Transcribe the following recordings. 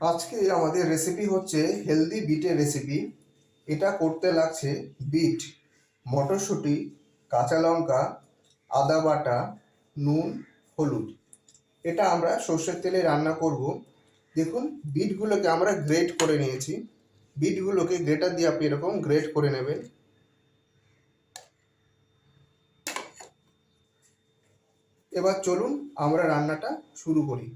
আজকে আমাদের রেসিপি হচ্ছে হেলদি বিটের রেসিপি। এটা করতে লাগছে বিট, মটরশুঁটি, কাঁচা লঙ্কা, আদা বাটা, নুন, হলুদ। এটা আমরা সর্ষের তেলে রান্না করব। দেখুন, বিটগুলোকে আমরা গ্রেট করে নিয়েছি। বিটগুলোকে গ্রেটার দিয়ে আপনি এরকম গ্রেট করে নেবেন। এবার চলুন আমরা রান্নাটা শুরু করি।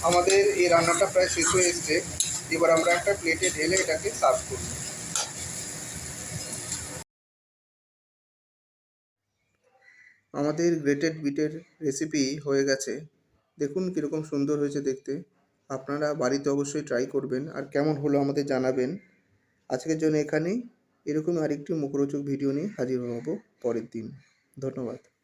আমাদের এই রান্নাটা প্রায় শেষ হয়ে এসছে। এবার আমরা একটা প্লেটে ঢেলে এটাকে সার্ভ করব। আমাদের গ্রেটেড বিটের রেসিপি হয়ে গেছে। দেখুন কীরকম সুন্দর হয়েছে দেখতে। আপনারা বাড়িতে অবশ্যই ট্রাই করবেন, আর কেমন হলো আমাদের জানাবেন। আজকের জন্য এখানেই। এরকম আরেকটি মুখরোচক ভিডিও নিয়ে হাজির হব পরের দিন। ধন্যবাদ।